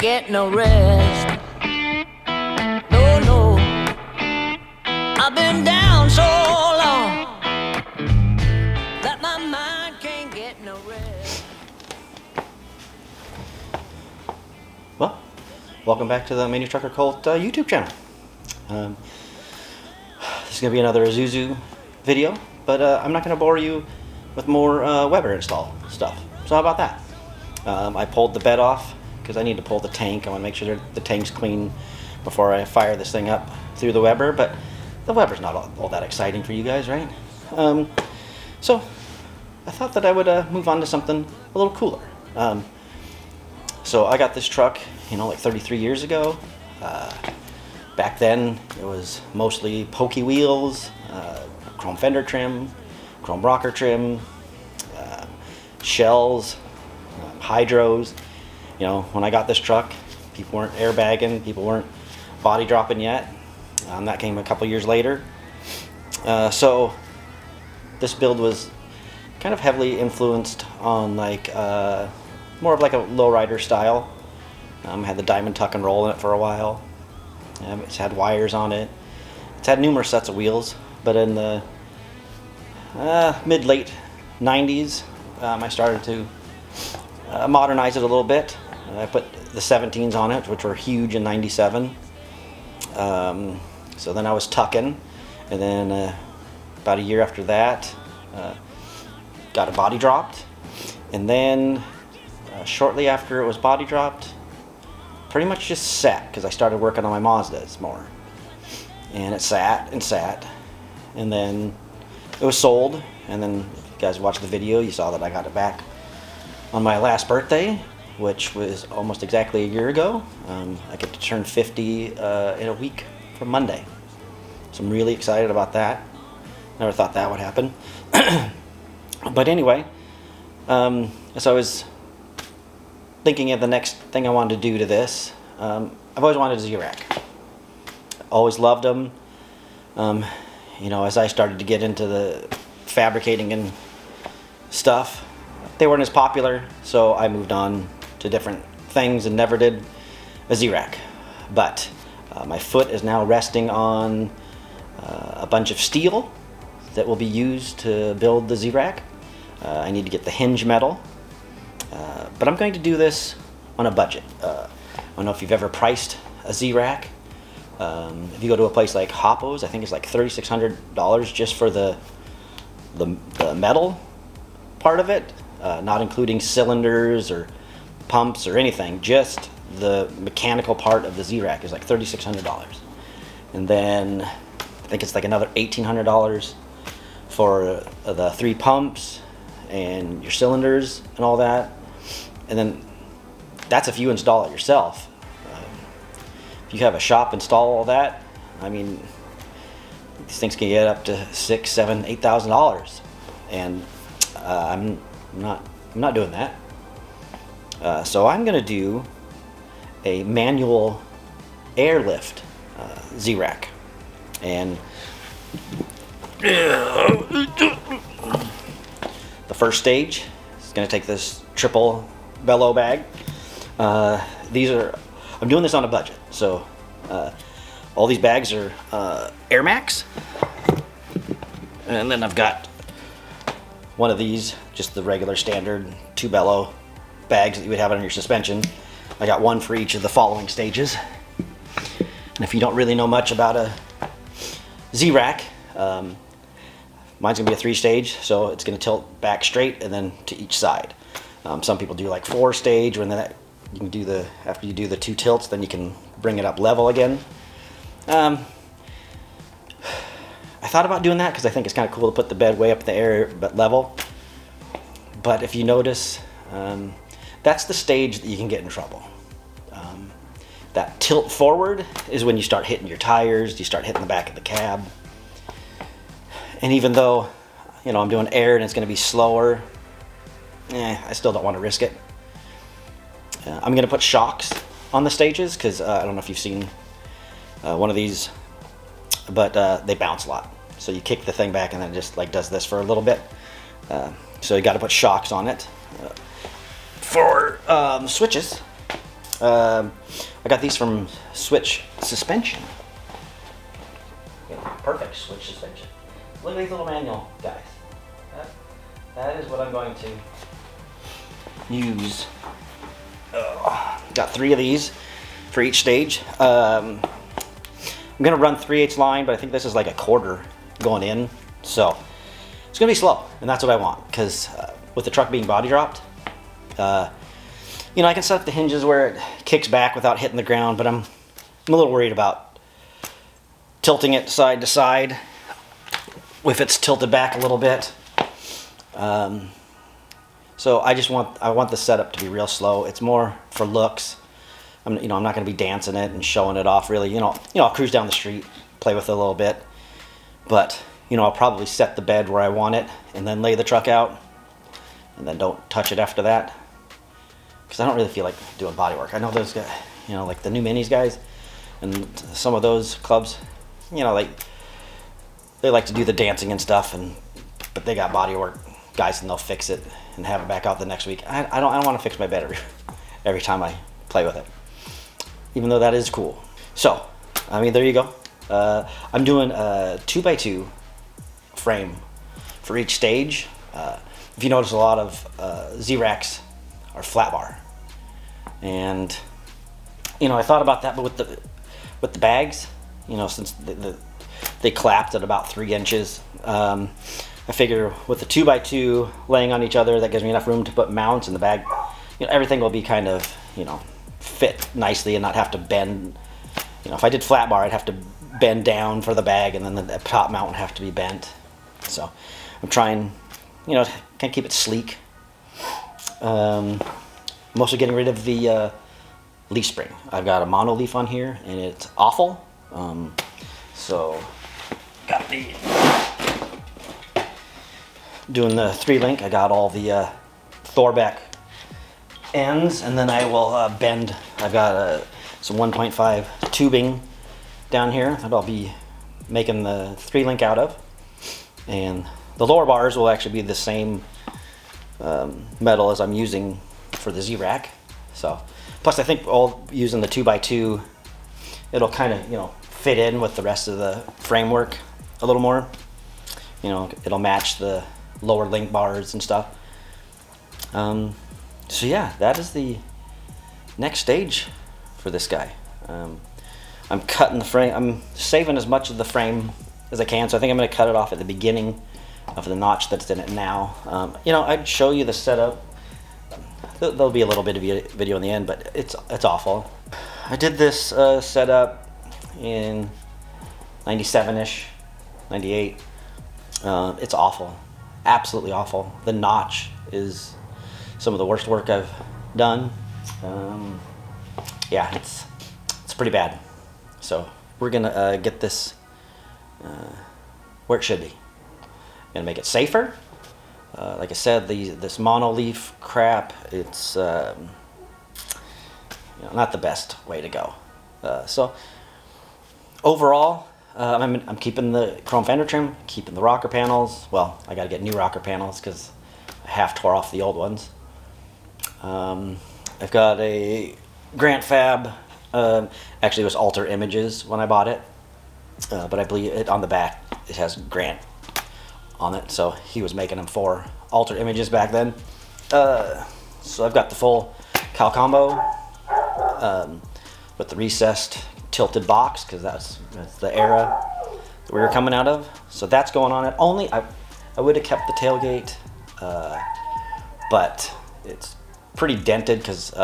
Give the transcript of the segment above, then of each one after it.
get no rest. No, no, I've been down so long that my mind can't get no rest. Well, welcome back to the Mania Trucker Cult YouTube channel. This is going to be another Isuzu video, but I'm not going to bore you with more Weber install stuff. So how about that? I pulled the bed off because I need to pull the tank. I want to make sure the tank's clean before I fire this thing up through the Weber, but the Weber's not all that exciting for you guys, right? So I thought that I would move on to something a little cooler. So I got this truck, like 33 years ago. Back then, it was mostly pokey wheels, chrome fender trim, chrome rocker trim, shells, hydros. When I got this truck, people weren't airbagging, people weren't body dropping yet. That came a couple years later. So this build was kind of heavily influenced on more of like a lowrider style. Had the diamond tuck and roll in it for a while. It's had wires on it. It's had numerous sets of wheels, but in the mid-late 90s, I started to modernize it a little bit. I put the 17s on it, which were huge in 97. So then I was tucking, and then about a year after that, got a body dropped, and then shortly after it was body dropped, pretty much just sat because I started working on my Mazdas more, and it sat and sat, and then it was sold. And then if you guys watched the video, you saw that I got it back on my last birthday, which was almost exactly a year ago. I get to turn 50 in a week from Monday, so I'm really excited about that. Never thought that would happen. But anyway, as I was thinking of the next thing I wanted to do to this, I've always wanted a Z-Rack. Always loved them. As I started to get into the fabricating and stuff, they weren't as popular, so I moved on to different things and never did a Z-Rack. But my foot is now resting on a bunch of steel that will be used to build the Z-Rack. I need to get the hinge metal. But I'm going to do this on a budget. I don't know if you've ever priced a Z-Rack. If you go to a place like Hoppo's, I think it's like $3,600 just for the metal part of it, not including cylinders or pumps or anything. Just the mechanical part of the Z-Rack is like $3,600. And then I think it's like another $1,800 for the 3 pumps and your cylinders and all that. And then that's if you install it yourself. If you have a shop install all that, I mean, these things can get up to $6,000, $7,000, $8,000, and I'm not doing that. So I'm gonna do a manual airlift Z-Rack, and the first stage is gonna take this triple bellow bag. I'm doing this on a budget, so all these bags are Air Max, and then I've got one of these, just the regular standard 2 bellow bags that you would have on your suspension. I got one for each of the following stages. And if you don't really know much about a Z-Rack, mine's gonna be a 3-stage, so it's gonna tilt back straight and then to each side. Some people do like 4-stage, and then you can do after you do the 2 tilts, then you can bring it up level again. I thought about doing that because I think it's kind of cool to put the bed way up in the air but level. But if you notice, that's the stage that you can get in trouble. That tilt forward is when you start hitting your tires, you start hitting the back of the cab. And even though, I'm doing air and it's going to be slower, I still don't want to risk it. I'm going to put shocks on the stages because I don't know if you've seen one of these, but they bounce a lot. So you kick the thing back and then it just does this for a little bit. So you got to put shocks on it. For switches, I got these from Switch Suspension. Yeah, perfect Switch Suspension. Look at these little manual guys. That is what I'm going to use. Got 3 of these for each stage. I'm gonna run 3/8 line, but I think this is like a quarter going in, so it's gonna be slow, and that's what I want, because with the truck being body dropped, you know, I can set up the hinges where it kicks back without hitting the ground, but I'm a little worried about tilting it side to side if it's tilted back a little bit. So I want the setup to be real slow. It's more for looks. I'm not going to be dancing it and showing it off really. I'll cruise down the street, play with it a little bit, but I'll probably set the bed where I want it and then lay the truck out, and then don't touch it after that, because I don't really feel like doing body work. I know those guys, like the new Minis guys, and some of those clubs, like they like to do the dancing and stuff, but they got body work guys, and they'll fix it and have it back out the next week. I don't want to fix my bed every time I play with it, even though that is cool. So, there you go. I'm doing a 2x2 frame for each stage. If you notice, a lot of Z-Racks are flat bar, and I thought about that, but with the bags, since they clapped at about 3 inches, I figure with the 2x2 laying on each other, that gives me enough room to put mounts in the bag. Everything will be kind of, fit nicely and not have to bend. If I did flat bar, I'd have to bend down for the bag, and then the top mount would have to be bent. So I'm trying, kind of keep it sleek. I'm also getting rid of the leaf spring. I've got a mono leaf on here, and it's awful. So got the doing the 3-link. I got all the Thorbeck ends, and then I will bend. I've got some 1.5 tubing down here that I'll be making the 3-link out of, and the lower bars will actually be the same metal as I'm using for the Z-Rack. So, plus I think all using the 2x2, it'll kind of fit in with the rest of the framework a little more. It'll match the lower link bars and stuff. So yeah, that is the next stage for this guy. I'm cutting the frame. I'm saving as much of the frame as I can, so I think I'm going to cut it off at the beginning of the notch that's in it now. I'd show you the setup. There'll be a little bit of video in the end, but it's awful. I did this setup in 97-ish, 98. It's awful. Absolutely awful. The notch is some of the worst work I've done. Yeah, it's pretty bad. So we're gonna get this where it should be. Gonna make it safer. Like I said, this monoleaf crap, it's not the best way to go. So overall, I'm keeping the chrome fender trim, keeping the rocker panels. Well, I got to get new rocker panels because I half tore off the old ones. I've got a Grant Fab. Actually, it was Alter Images when I bought it, but I believe it on the back it has Grant on it. So he was making them for Alter Images back then. So I've got the full Cal combo with the recessed tilted box, because that's the era that we were coming out of. So that's going on it. Only I would have kept the tailgate, but it's pretty dented because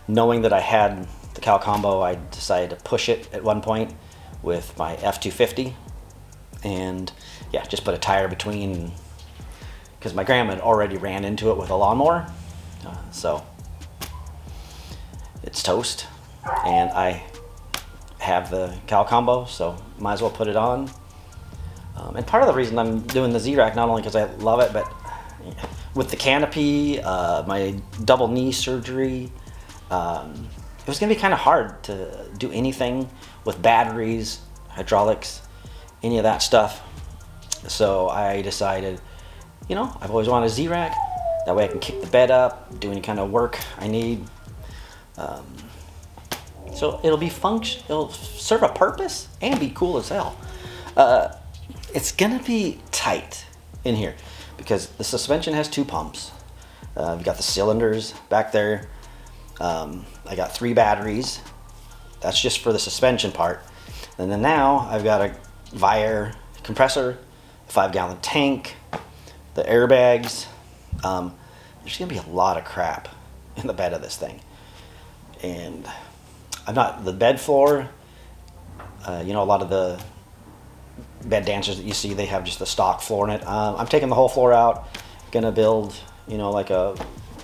knowing that I had the Cal combo, I decided to push it at one point with my F250, and yeah, just put a tire between, because my grandma had already ran into it with a lawnmower, so it's toast. And I have the Cal combo, so might as well put it on. And part of the reason I'm doing the Z-Rack, not only because I love it, but with the canopy, my double knee surgery, it was going to be kind of hard to do anything with batteries, hydraulics, any of that stuff. So I decided, I've always wanted a Z-Rack. That way I can kick the bed up, do any kind of work I need. So it'll serve a purpose and be cool as hell. It's gonna be tight in here because the suspension has 2 pumps. We've got the cylinders back there. I got 3 batteries. That's just for the suspension part. And then now I've got a Viair compressor, a 5-gallon tank, the airbags. There's gonna be a lot of crap in the bed of this thing. And the bed floor, a lot of the bed dancers that you see, they have just the stock floor in it. I'm taking the whole floor out, gonna build, like a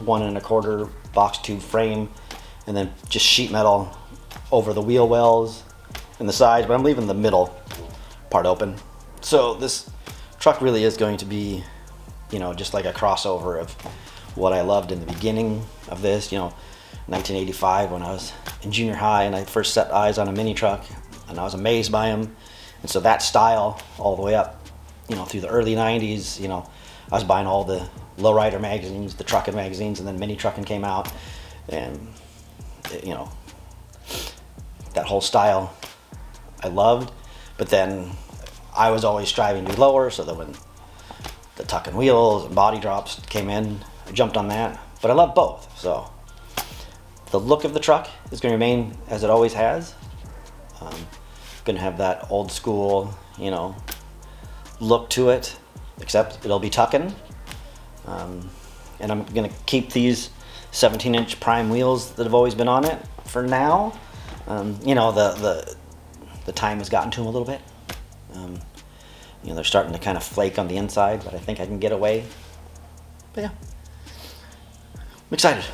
1 1/4 box tube frame, and then just sheet metal over the wheel wells and the sides, but I'm leaving the middle part open. So this truck really is going to be, just like a crossover of what I loved in the beginning of this, 1985 when I was in junior high and I first set eyes on a mini truck, and I was amazed by them. And so that style all the way up, through the early 90s, I was buying all the lowrider magazines, the trucking magazines, and then mini trucking came out, and that whole style I loved. But then I was always striving to be lower, so that when the tucking wheels and body drops came in, I jumped on that. But I love both, so the look of the truck is going to remain as it always has. Going to have that old school, look to it, except it'll be tucking. And I'm going to keep these 17-inch prime wheels that have always been on it for now. The time has gotten to them a little bit. They're starting to kind of flake on the inside, but I think I can get away. But yeah, I'm excited.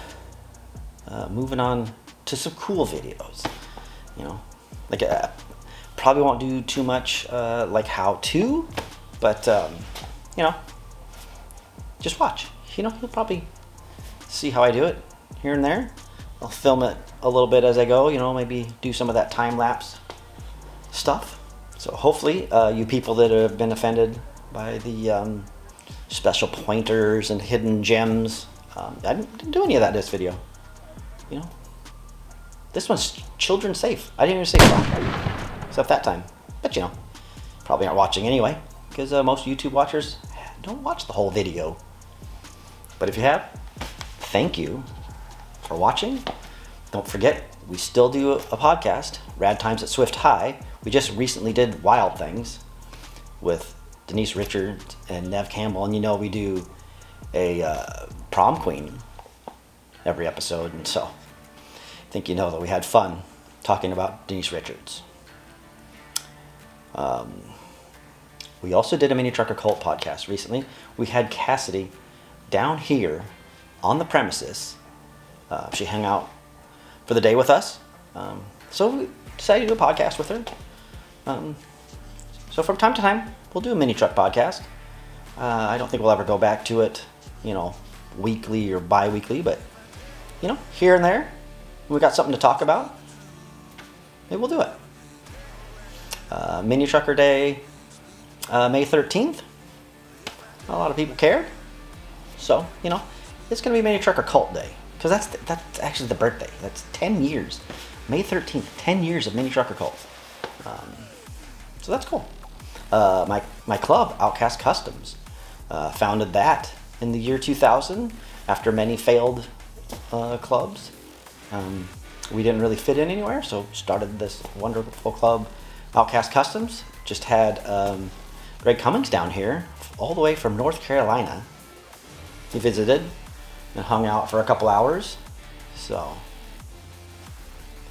Moving on to some cool videos. Probably won't do too much like how to, but just watch. You'll probably see how I do it here and there. I'll film it a little bit as I go, maybe do some of that time lapse stuff. So hopefully you people that have been offended by the special pointers and hidden gems, I didn't do any of that in this video. This one's children safe. I didn't even say so, except that time. But probably aren't watching anyway, because most YouTube watchers don't watch the whole video. But if you have, thank you for watching. Don't forget, we still do a podcast, Rad Times at Swift High. We just recently did Wild Things with Denise Richards and Nev Campbell, and we do a prom queen every episode, and so I think that we had fun talking about Denise Richards. We also did a Mini Trucker Cult podcast recently. We had Cassidy down here on the premises. She hung out for the day with us. So we decided to do a podcast with her. So from time to time, we'll do a mini truck podcast. I don't think we'll ever go back to it, weekly or bi-weekly, but, here and there, when we got something to talk about, maybe we'll do it. Mini Trucker Day, May 13th. A lot of people cared. So, it's going to be Mini Trucker Cult Day, because that's actually the birthday. That's 10 years. May 13th, 10 years of Mini Trucker Cult. So that's cool. My club, Outcast Customs, founded that in the year 2000 after many failed clubs. We didn't really fit in anywhere, so started this wonderful club, Outcast Customs. Just had Greg Cummings down here, all the way from North Carolina. He visited and hung out for a couple hours. So,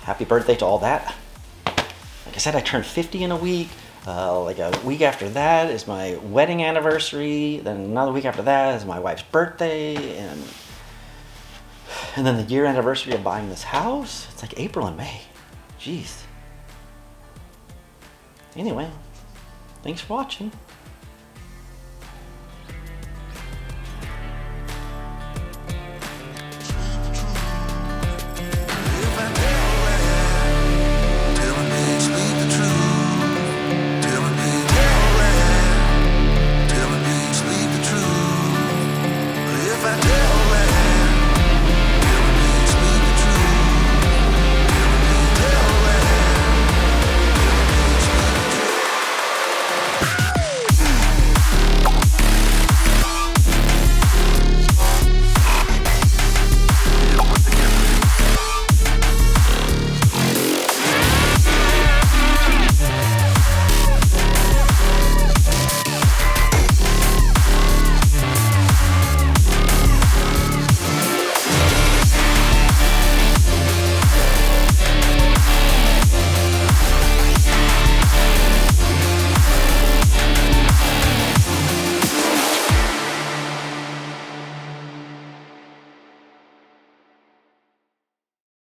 happy birthday to all that. Like I said, I turned 50 in a week. Like a week after that is my wedding anniversary. Then another week after that is my wife's birthday. And then the year anniversary of buying this house. It's like April and May. Jeez. Anyway, thanks for watching.